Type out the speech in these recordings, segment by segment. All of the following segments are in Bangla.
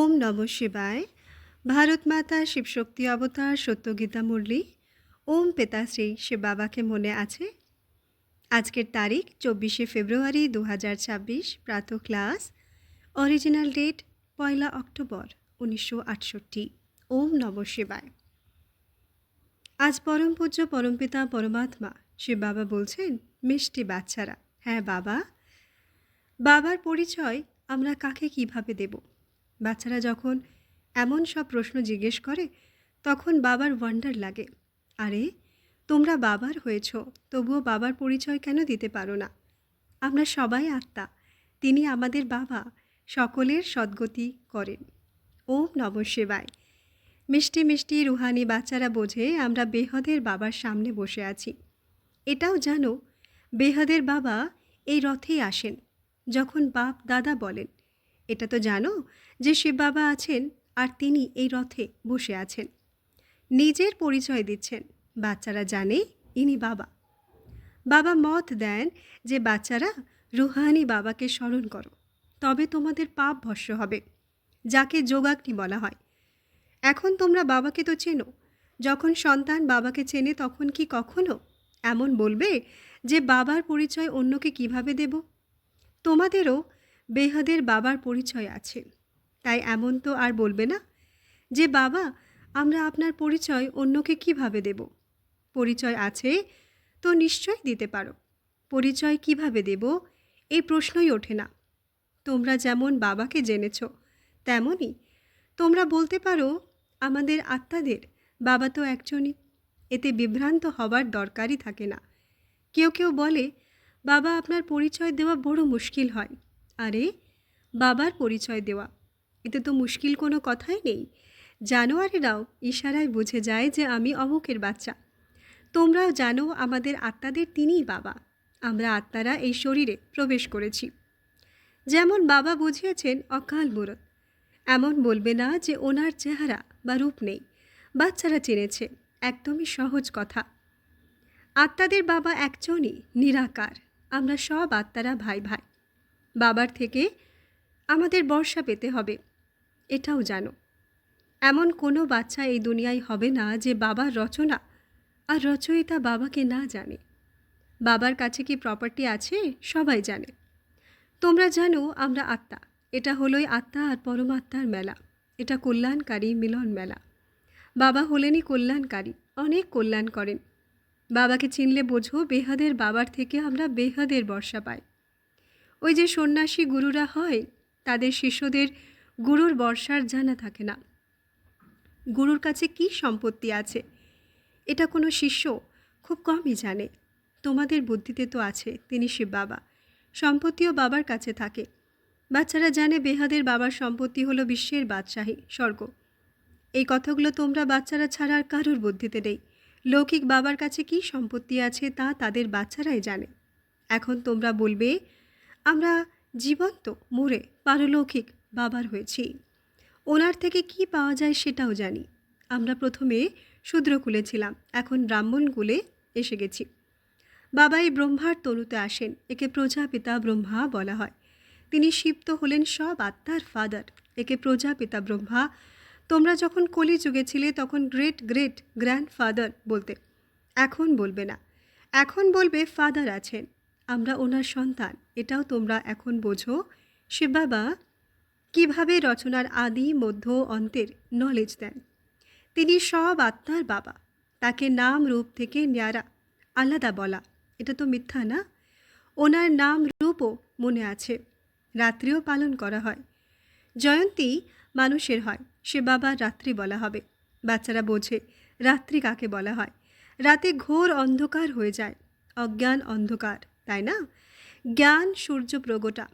ওম নমঃ শিবায়। ভারত মাতা শিবশক্তি অবতার সত্যগীতা মুরলী। ওম পিতাশ্রী শিব বাবাকে মনে আছে। আজকের তারিখ 24শে ফেব্রুয়ারি 2026, প্রাতঃ ক্লাস। Original date 1 October 1968। ওম নমঃ শিবায়। আজ পরম পূজ্য পরমপিতা পরমাত্মা শিব বাবা বলছেন, মিষ্টি বাচ্চারা, হ্যাঁ বাবা, বাবার পরিচয় আমরা কাকে কিভাবে দেব? বাচ্চারা যখন এমন সব প্রশ্ন জিজ্ঞেস করে তখন বাবার ওয়ান্ডার লাগে, আরে তোমরা বাবার হয়েছ, তবুও বাবার পরিচয় কেন দিতে পারো না? আমরা সবাই আত্মা, তিনি আমাদের বাবা, সকলের সদ্গতি করেন। ওম নমঃ শিবায়। মিষ্টি মিষ্টি রুহানি বাচ্চারা বোঝে আমরা বেহদের বাবার সামনে বসে আছি। এটাও জানো, বেহদের বাবা এই রথেই আসেন যখন বাপ দাদা বলেন। এটা তো জানো যে শিব বাবা আছেন আর তিনি এই রথে বসে আছেন। নিজের পরিচয় দিচ্ছেন, বাচ্চারা জানে ইনি বাবা। বাবা মত দেন যে বাচ্চারা রুহানি বাবাকে স্মরণ করো, তবে তোমাদের পাপ ভস্য হবে, যাকে যোগাগ্নি বলা হয়। এখন তোমরা বাবাকে তো চেনো, যখন সন্তান বাবাকে চেনে তখন কি কখনো এমন বলবে যে বাবার পরিচয় অন্যকে কিভাবে দেব? তোমাদেরও বেহদের বাবার পরিচয় আছে, তাই এমন তো আর বলবে না যে বাবা আমরা আপনার পরিচয় অন্যকে কিভাবে দেব? পরিচয় আছে তো নিশ্চয় দিতে পারো, পরিচয় কিভাবে দেব এই প্রশ্নই ওঠে না। তোমরা যেমন বাবাকে জেনেছ তেমনই তোমরা বলতে পারো আমাদের আত্মাদের বাবা তো একজনই। এতে বিভ্রান্ত হবার দরকারই থাকে না। কেউ কেউ বলে বাবা আপনার পরিচয় দেওয়া বড় মুশকিল হয়। আরে বাবার পরিচয় দেওয়া, এতে তো মুশকিল কোনো কথাই নেই। জানোয়ারেরাও ইশারায় বুঝে যায় যে আমি অমুকের বাচ্চা। তোমরাও জানো আমাদের আত্মাদের তিনিই বাবা। আমরা আত্মারা এই শরীরে প্রবেশ করেছি। যেমন বাবা বুঝিয়েছেন অকাল মূরত, এমন বলবে না যে ওনার চেহারা বা রূপ নেই। বাচ্চারা চিনেছে, একদমই সহজ কথা। আত্মাদের বাবা একজনই, নিরাকার। আমরা সব আত্মারা ভাই ভাই। বাবার থেকে আমাদের বর্ষা পেতে হবে, এটাও জানো। এমন কোনো বাচ্চা এই দুনিয়ায় হবে না যে বাবার রচনা আর রচয়িতা বাবাকে না জানে। বাবার কাছে কি প্রপার্টি আছে সবাই জানে। তোমরা জানো আমরা আত্মা, এটা হলোই আত্মা আর পরমাত্মার মেলা। এটা কল্যাণকারী মিলন মেলা। বাবা হলেনই কল্যাণকারী, অনেক কল্যাণ করেন। বাবাকে চিনলে বোঝো বেহাদের বাবার থেকে আমরা বেহাদের বর্ষা পাই। ওই যে সন্ন্যাসী গুরুরা হয়, তাদের শিষ্যদের গুরুর বর্ষার জানা থাকে না। গুরুর কাছে কি সম্পত্তি আছে এটা কোনো শিষ্য খুব কমই জানে। তোমাদের বুদ্ধিতে তো আছে তিনি শিব বাবা, সম্পত্তিও বাবার কাছে থাকে। বাচ্চারা জানে বেহাদের বাবার সম্পত্তি হলো বিশ্বের বাদশাহী, স্বর্গ। এই কথাগুলো তোমরা বাচ্চারা ছাড়া আর কারোর বুদ্ধিতে নেই। লৌকিক বাবার কাছে কি সম্পত্তি আছে তা তাদের বাচ্চারাই জানে। এখন তোমরা বলবে আমরা জীবন্ত মরে পারলৌকিক বাবার হয়েছি, ওনার থেকে কি পাওয়া যায় সেটাও জানি। আমরা প্রথমে শূদ্রকুলে ছিলাম, এখন ব্রাহ্মণকুলে এসে গেছি। বাবা এই ব্রহ্মার তনুতে আসেন, একে প্রজাপিতা ব্রহ্মা বলা হয়। তিনি শিব তো হলেন সব আত্মার ফাদার, একে প্রজাপিতা ব্রহ্মা। তোমরা যখন কলিযুগে ছিলে তখন গ্রেট গ্রেট গ্র্যান্ডফাদার বলতে, এখন বলবে না, এখন বলবে ফাদার আছেন, আমরা ওনার সন্তান। এটাও তোমরা এখন বোঝো শিব বাবা কীভাবে রচনার আদি মধ্য অন্তের নলেজ দেন। তিনি সব আত্মার বাবা, তাকে নাম রূপ থেকে ন্যারা আলাদা বলা এটা তো মিথ্যা না। ওনার নাম রূপও মনে আছে, রাত্রিও পালন করা হয়। জয়ন্তী মানুষের হয়, সে বাবা রাত্রি বলা হবে। বাচ্চারা বোঝে রাত্রি কাকে বলা হয়। রাতে ঘোর অন্ধকার হয়ে যায়, অজ্ঞান অন্ধকার, তাই না? জ্ঞান সূর্য প্রগটা,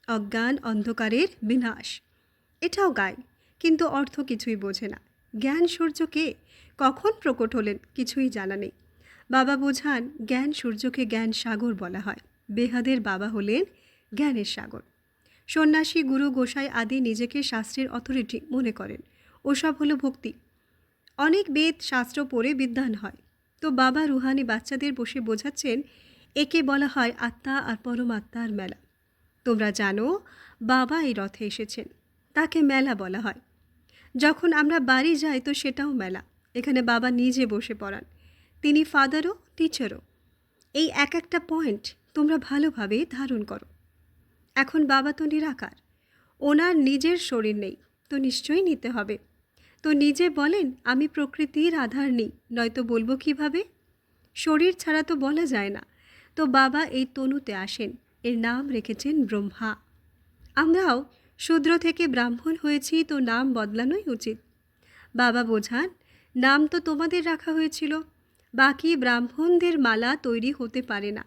অজ্ঞান অন্ধকারের বিনাশ, এটাও গায়, কিন্তু অর্থ কিছুই বোঝে না। জ্ঞান সূর্য কে, কখন প্রকট হলেন কিছুই জানা নেই। বাবা বোঝান জ্ঞান সূর্যকে জ্ঞান সাগর বলা হয়। বেহাদের বাবা হলেন জ্ঞানের সাগর। সন্ন্যাসী গুরু গোসাই আদি নিজেকে শাস্ত্রের অথরিটি মনে করেন, ওসব হলো ভক্তি। অনেক বেদ শাস্ত্র পড়ে বিদ্বান হয়। তো বাবা রুহানি বাচ্চাদের বসে বোঝাচ্ছেন একে বলা হয় আত্মা আর পরমাত্মার মেলা। তোমরা জানো বাবা এই রথে এসেছেন, তাকে মেলা বলা হয়। যখন আমরা বাড়ি যাই তো সেটাও মেলা। এখানে বাবা নিজে বসে পড়ান। তিনি ফাদারও, টিচারও। এই এক একটা পয়েন্ট তোমরা ভালোভাবে ধারণ করো। এখন বাবা তো নিরাকার, ওনার নিজের শরীর নেই, তো নিশ্চয়ই নিতে হবে। তো নিজে বলেন আমি প্রকৃতির আধার নেই, নয়তো বলবো কিভাবে? শরীর ছাড়া তো বলা যায় না। তো বাবা এই তনুতে আসেন, এর নাম রেখেছেন ব্রহ্মা। আমরাও শূদ্র থেকে ব্রাহ্মণ হয়েছি, তো নাম বদলানোই উচিত। বাবা বোঝান নাম তো তোমাদের রাখা হয়েছিল, বাকি ব্রাহ্মণদের মালা তৈরি হতে পারে না।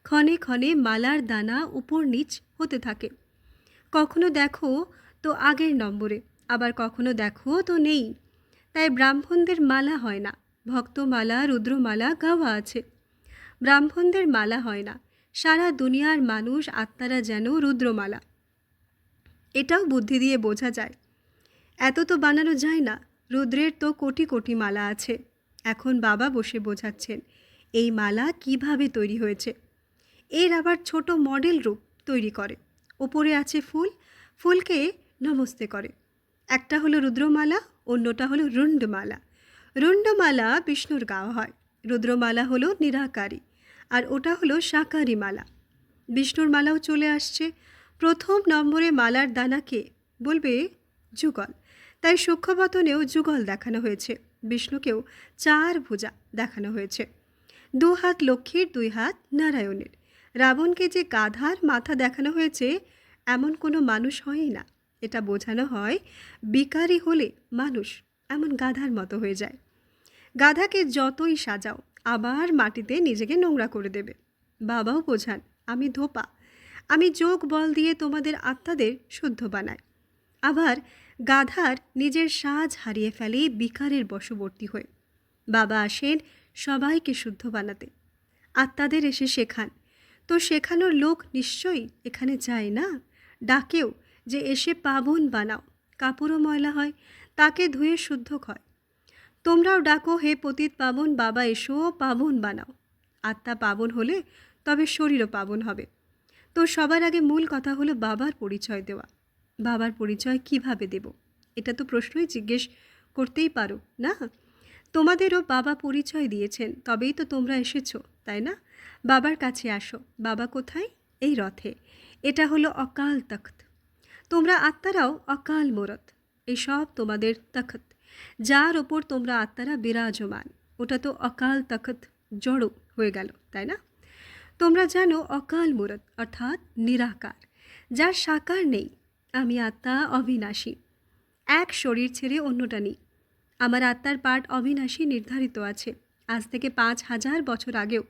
ক্ষণে ক্ষণে মালার দানা উপর নিচ হতে থাকে। কখনো দেখো তো আগের নম্বরে, আবার কখনো দেখো তো নেই। তাই ব্রাহ্মণদের মালা হয় না। ভক্তমালা, রুদ্রমালা গাওয়া আছে। ব্রাহ্মণদের মালা হয় না। সারা দুনিয়ার মানুষ আত্মারা যেন রুদ্রমালা। এটাও বুদ্ধি দিয়ে বোঝা যায়। এত তো বানানো যায় না। রুদ্রের তো কোটি কোটি মালা আছে। এখন বাবা বসে বোঝাচ্ছেন এই মালা কিভাবে তৈরি হয়েছে। এর আবার ছোট মডেল রূপ তৈরি করে। ওপরে আছে ফুল, ফুলকে নমস্তে করে। একটা হলো রুদ্রমালা, অন্যটা হলো রুণ্ডমালা। রুণ্ডমালা বিষ্ণুর গাওয়া হয়, রুদ্রমালা হলো নিরাকারী, আর ওটা হলো সাকারী মালা। বিষ্ণুর মালাও চলে আসছে। প্রথম নম্বরে মালার দানাকে বলবে যুগল, তাই সূক্ষ্মবতনেও যুগল দেখানো হয়েছে। বিষ্ণুকেও 4 ভুজা দেখানো হয়েছে। 2 হাত লক্ষ্মীর, 2 হাত নারায়ণের। রাবণকে যে গাধার মাথা দেখানো হয়েছে, এমন কোনো মানুষ হয়ই না। এটা বোঝানো হয় বিকারী হলে মানুষ এমন গাধার মতো হয়ে যায়। গাধাকে যতই সাজাও আবার মাটিতে নিজেকে নোংরা করে দেবে। বাবাও বোঝান আমি ধোপা, আমি যোগ বল দিয়ে তোমাদের আত্মাদের শুদ্ধ বানাই। আবার গাধার নিজের সাজ হারিয়ে ফেলে বিকারের বশবর্তী হয়ে। বাবা আসেন সবাইকে শুদ্ধ বানাতে। আত্মাদের এসে শেখান। তো শেখানোর লোক নিশ্চয়ই এখানে যায় না, ডাকেও যে এসে পাবন বানাও। কাপড়ও ময়লা হয়, তাকে ধুয়ে শুদ্ধ হয়। তোমরাও ডাকো হে পতিত পাবন, বাবা এসো পাবন বানাও। আত্মা পাবন হলে তবে শরীরও পাবন হবে। তো সবার আগে মূল কথা হলো বাবার পরিচয় দেওয়া। বাবার পরিচয় কিভাবে দেব? এটা তো প্রশ্নই জিজ্ঞেস করতেই পারো না? তোমাদেরও বাবা পরিচয় দিয়েছেন, তবেই তো তোমরা এসেছো, তাই না? বাবার কাছে আসো। বাবা কোথায়? এই রথে। এটা হলো অকাল তখ্ত। তোমরা আত্মারাও অকাল মূরত। এই সব তোমাদের তখ্ত, যার ওপর তোমরা আত্মারা বিরাজমান। ওটা তো অকাল তখ্ত জড়ো হয়ে গেল, তাই না? তোমরা জানো অকাল মূরত অর্থাৎ নিরাকার, যার সাকার নেই। আমি আত্মা অবিনাশী, এক শরীর ছেড়ে অন্যটা নেই। আমার আত্মার পাঠ অবিনাশী নির্ধারিত আছে। আজ থেকে 5000 বছর আগেও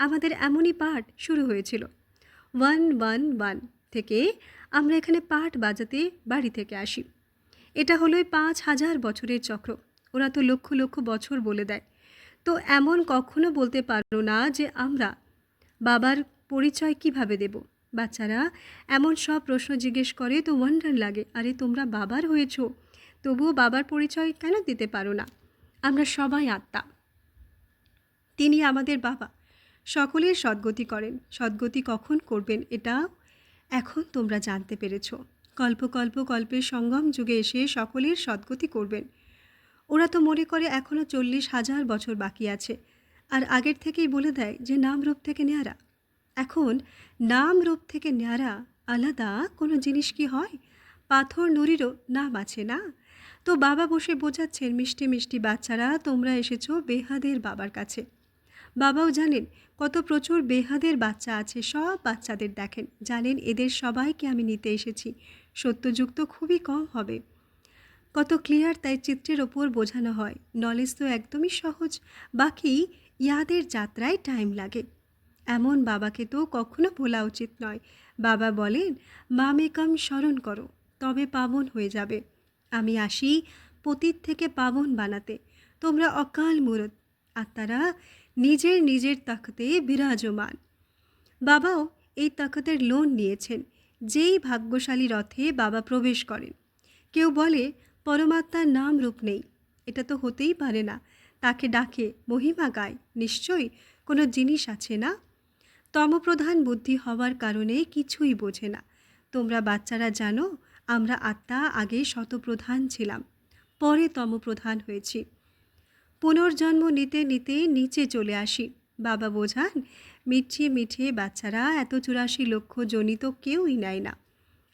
আমাদের এমনই পাঠ শুরু হয়েছিল। 111 থেকে আমরা এখানে পাঠ বাজাতে বাড়ি থেকে আসি। এটা হলোই 5000 বছরের চক্র। ওরা তো লক্ষ লক্ষ বছর বলে দেয়। তো এমন কখনো বলতে পারো না যে আমরা বাবার পরিচয় কিভাবে দেব। বাচ্চারা এমন সব প্রশ্ন জিজ্ঞেস করে, তো ওয়ান্ডার লাগে, আরে তোমরা বাবার হয়েছো, তবুও বাবার পরিচয় কেন দিতে পারো না? আমরা সবাই আত্মা, তিনি আমাদের বাবা। সকলের সদ্গতি করেন। সদ্গতি কখন করবেন এটা এখন তোমরা জানতে পেরেছ। কল্পের সঙ্গম যুগে এসে সকলের সদ্গতি করবেন। ওরা তো মনে করে এখনও 40,000 বছর বাকি আছে, আর আগের থেকেই বলে দেয় যে নাম রূপ থেকে ন্যাড়া। এখন নাম রূপ থেকে ন্যাড়া আলাদা কোনো জিনিস কি হয়? পাথর নুড়িরও নাম আছে না? তো বাবা বসে বোঝাচ্ছেন মিষ্টি মিষ্টি বাচ্চারা, তোমরা এসেছো বেহাদের বাবার কাছে। বাবাও জানেন কত প্রচুর বেহাদের বাচ্চা আছে। সব বাচ্চাদের দেখেন, জানেন এদের সবাইকে আমি নিতে এসেছি। সত্যযুগ তো খুবই কম হবে। কত ক্লিয়ার, তাই চিত্রের ওপর বোঝানো হয়। নলেজ তো একদমই সহজ, বাকি ইয়াদের যাত্রায় টাইম লাগে। এমন বাবাকে তো কখনো ভোলা উচিত নয়। বাবা বলেন মামেকম স্মরণ করো, তবে পাবন হয়ে যাবে। আমি আসি পতিত থেকে পাবন বানাতে। তোমরা অকাল মূরত, আত্মারা নিজের নিজের তাকতে বিরাজমান। বাবাও এই তাকতের লোন নিয়েছেন। যেই ভাগ্যশালী রথে বাবা প্রবেশ করেন। কেউ বলে পরমাত্মার নাম রূপ নেই, এটা তো হতেই পারে না। তাকে ডাকে, মহিমা গায়, নিশ্চয়ই কোনো জিনিস আছে না? তমপ্রধান বুদ্ধি হওয়ার কারণে কিছুই বোঝে না। তোমরা বাচ্চারা জানো আমরা আত্মা আগে শতপ্রধান ছিলাম, পরে তমপ্রধান হয়েছি। পুনর্জন্ম নিতে নিতে নিচে চলে আসি। বাবা বোঝান, মিঠিয়ে মিঠিয়ে বাচ্চারা এত 84 লক্ষ জনিত কেউই নেয় না।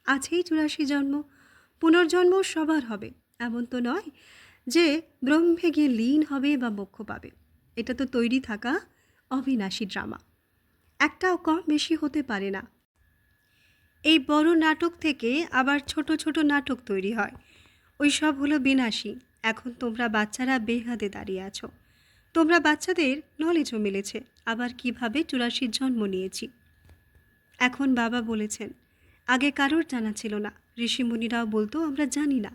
আছেই 84 জন্ম, পুনর্জন্ম সবার হবে। এমন তো নয় যে ব্রহ্মে গিয়ে লীন হবে বা মোক্ষ পাবে। এটা তো তৈরি থাকা অবিনাশী ড্রামা, একটাও কম বেশি হতে পারে না। এই বড় নাটক থেকে আবার ছোট ছোট নাটক তৈরি হয়, ওই সব হলো বিনাশী। এখন তোমরা বাচ্চারা বেহাদে দাঁড়িয়ে আছো। তোমরা বাচ্চাদের নলেজও মিলেছে, আবার কিভাবে 84 জন্ম নিয়েছি। এখন বাবা বলেছেন, আগে কারোর জানা ছিল না। ঋষিমুনিরাও বলতো আমরা জানি না।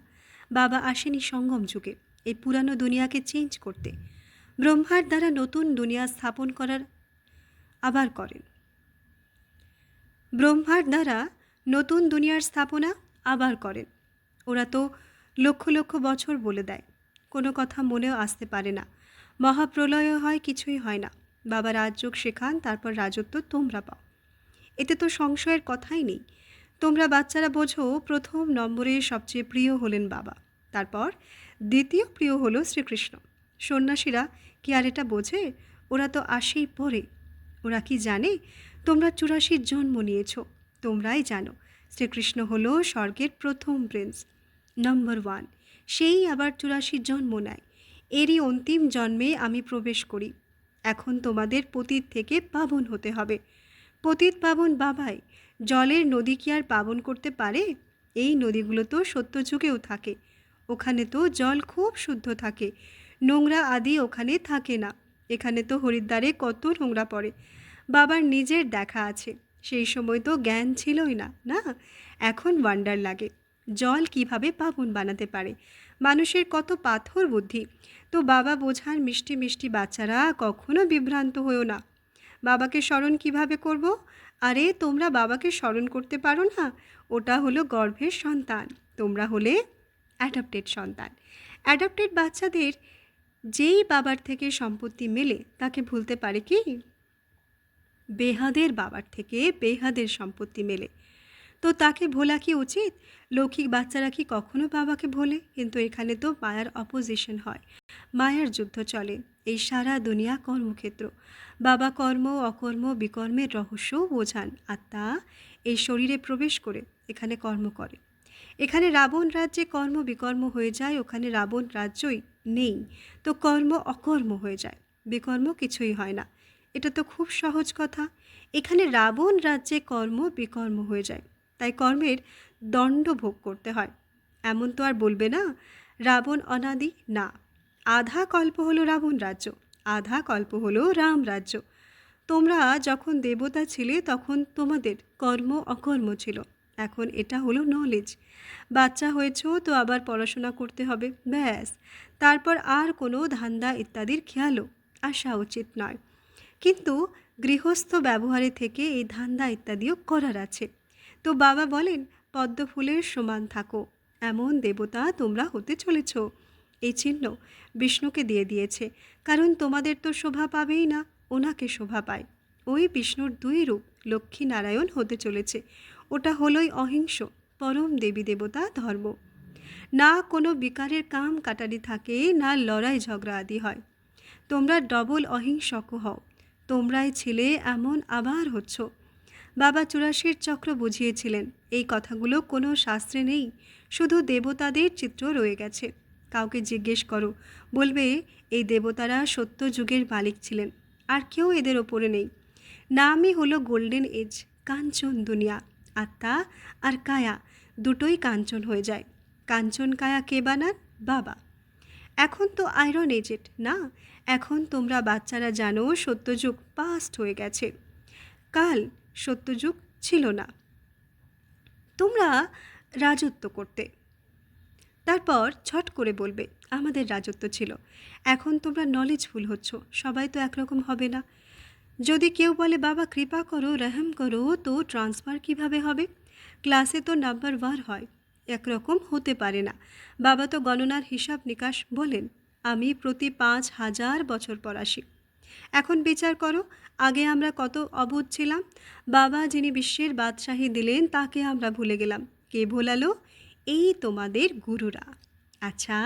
বাবা আসেনি সঙ্গম যুগে এই পুরানো দুনিয়াকে চেঞ্জ করতে, ব্রহ্মার দ্বারা নতুন দুনিয়া স্থাপন করার আবার করেন। ব্রহ্মার দ্বারা নতুন দুনিয়ার স্থাপনা আবার করেন। ওরা তো লক্ষ লক্ষ বছর বলে দেয়, কোনো কথা মনেও আসতে পারে না। মহাপ্রলয় হয়, কিছুই হয় না। বাবা রাজযোগ শেখান, তারপর রাজত্ব তোমরা পাও। এতে তো সংশয়ের কথাই নেই। তোমরা বাচ্চারা বোঝো, প্রথম নম্বরে সবচেয়ে প্রিয় হলেন বাবা, তারপর দ্বিতীয় প্রিয় হলো শ্রীকৃষ্ণ। সন্ন্যাসীরা কি আর এটা বোঝে? ওরা তো আসেই পরে। ওরা কি জানে তোমরা 84 জন্ম নিয়েছ? তোমরাই জানো শ্রীকৃষ্ণ হলো স্বর্গের প্রথম প্রিন্স, নম্বর 1। সেই আবার 84 জন্ম নেয়। এরই অন্তিম জন্মে আমি প্রবেশ করি। এখন তোমাদের পতিত থেকে পাবন হতে হবে। পতিত পাবন বাবাই। জলের নদী কি আর পাবন করতে পারে? এই নদীগুলো তো সত্যযুগেও থাকে, ওখানে তো জল খুব শুদ্ধ থাকে, নোংরা আদি ওখানে থাকে না। এখানে তো হরিদ্বারে কত নোংরা পড়ে। বাবার নিজের দেখা আছে, সেই সময় তো জ্ঞান ছিলই না, না? এখন ওয়ান্ডার লাগে জল কিভাবে পাবন বানাতে পারে। মানুষের কত পাথর বুদ্ধি। তো বাবা বোঝান, মিষ্টি মিষ্টি বাচ্চারা কখনো বিভ্রান্ত হয়েও না। বাবাকে স্মরণ কিভাবে করব? আরে তোমরা বাবাকে স্মরণ করতে পারো না, ওটা হলো গর্ভের সন্তান। তোমরা হলে অ্যাডাপ্টেড সন্তান। অ্যাডাপ্টেড বাচ্চাদের যেই বাবার থেকে সম্পত্তি মেলে তাকে ভুলতে পারে কি? বেহাদের বাবার থেকে বেহাদের সম্পত্তি মেলে, তো তাকে ভোলা কি উচিত? লৌকিক বাচ্চারা কি কখনো বাবাকে ভোলে? কিন্তু এখানে তো মায়ার অপোজিশন হয়, মায়ার যুদ্ধ চলে। এই সারা দুনিয়া কর্মক্ষেত্র। বাবা কর্ম অকর্ম বিকর্মের রহস্যও বোঝান। আত্মা এই শরীরে প্রবেশ করে এখানে কর্ম করে। এখানে রাবণ রাজ্যে কর্ম বিকর্ম হয়ে যায়, ওখানে রাবণ রাজ্যই নেই, তো কর্ম অকর্ম হয়ে যায়, বিকর্ম কিছুই হয় না। এটা তো খুব সহজ কথা। এখানে রাবণ রাজ্যে কর্ম বিকর্ম হয়ে যায়, তাই কর্মের দণ্ড ভোগ করতে হয়। এমন তো আর বলবে না রাবণ অনাদি, না। আধা কল্প হলো রাবণ রাজ্য, আধা কল্প হলো রাম রাজ্য। তোমরা যখন দেবতা ছিলে তখন তোমাদের কর্ম অকর্ম ছিল, এখন এটা হলো নলেজ। বাচ্চা হয়েছ তো আবার পড়াশোনা করতে হবে, ব্যাস। তারপর আর কোনো ধান্দা ইত্যাদির খেয়ালও আসা উচিত নয়। কিন্তু গৃহস্থ ব্যবহারে থেকে এই ধান্দা ইত্যাদিও করার আছে। তো বাবা বলেন, পদ্ম ফুলের সমান থাকো, এমন দেবতা তোমরা হতে চলেছ। এই চিহ্ন বিষ্ণুকে দিয়ে দিয়েছে, কারণ তোমাদের তো শোভা পাবেই না, ওনাকে শোভা পায়। ওই বিষ্ণুর 2 রূপ লক্ষ্মী নারায়ণ হতে চলেছে। ওটা হলোই অহিংস পরম দেবী দেবতা ধর্ম। না কোনো বিকারের কাম কাটারি থাকে, না লড়াই ঝগড়া আদি হয়। তোমরা ডবল অহিংসক হও। তোমরাই ছিলে, এমন আবার হচ্ছ। বাবা 84 চক্র বুঝিয়েছিলেন। এই কথাগুলো কোনো শাস্ত্রে নেই, শুধু দেবতাদের চিত্র রয়ে গেছে। কাউকে জিজ্ঞেস করো, বলবে এই দেবতারা সত্য যুগের মালিক ছিলেন, আর কেউ এদের ওপরে নেই। নামই হলো গোল্ডেন এজ, কাঞ্চন দুনিয়া। আত্মা আর কায়া দুটোই কাঞ্চন হয়ে যায়। কাঞ্চন কায়া কে বানান? বাবা। এখন তো আয়রন এজেড না, এখন তোমরা বাচ্চারা জানো সত্যযুগ পাস্ট হয়ে গেছে, কাল সত্যযুগ ছিল না। তোমরা রাজত্ব করতে, তারপর ছট করে বলবে আমাদের রাজত্ব ছিল। এখন তোমরা নলেজফুল হচ্ছ, সবাই তো একরকম হবে না। যদি কেউ বলে বাবা কৃপা করো, রহম করো, তো ট্রান্সফার কিভাবে হবে? ক্লাসে তো নাম্বার 1 হয়, একরকম হতে পারে না। বাবা তো গণনার হিসাব নিকাশ বলেন, আমি প্রতি 5000 বছর পর আসি। এখন বিচার করো, আগে আমরা কত অবুঝ ছিলাম। বাবা যিনি বিশ্বের বাদশাহী দিলেন তাকে আমরা ভুলে গেলাম। কে ভোলালো? এই তোমাদের গুরুরা। আচ্ছা,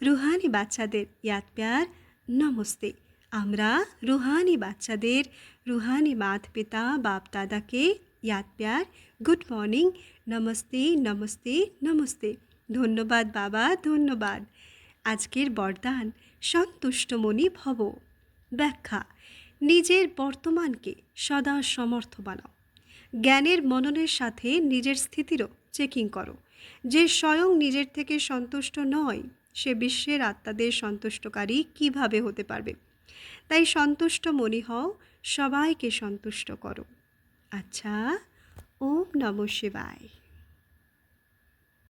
রুহানি বাচ্চাদের ইয়াদ প্যার নমস্তে। আমরা রুহানি বাচ্চাদের রুহানি মাত পিতা বাপ দাদাকে ইয়াদ প্যার গুড মর্নিং, নমস্তে নমস্তে নমস্তে। ধন্যবাদ বাবা, ধন্যবাদ। আজকের বরদান সন্তুষ্টমণি ভব। ব্যাখ্যা: নিজের বর্তমানকে সদা সমর্থ বানাও। জ্ঞানের মননের সাথে নিজের স্থিতিরও চেকিং করো। যে স্বয়ং নিজের থেকে সন্তুষ্ট নয়, সে বিশ্বের আত্মাদের সন্তুষ্টকারী কিভাবে হতে পারবে? তাই সন্তুষ্ট মনি হও, সবাইকে সন্তুষ্ট করো। আচ্ছা, ওম নমঃ শিবায়।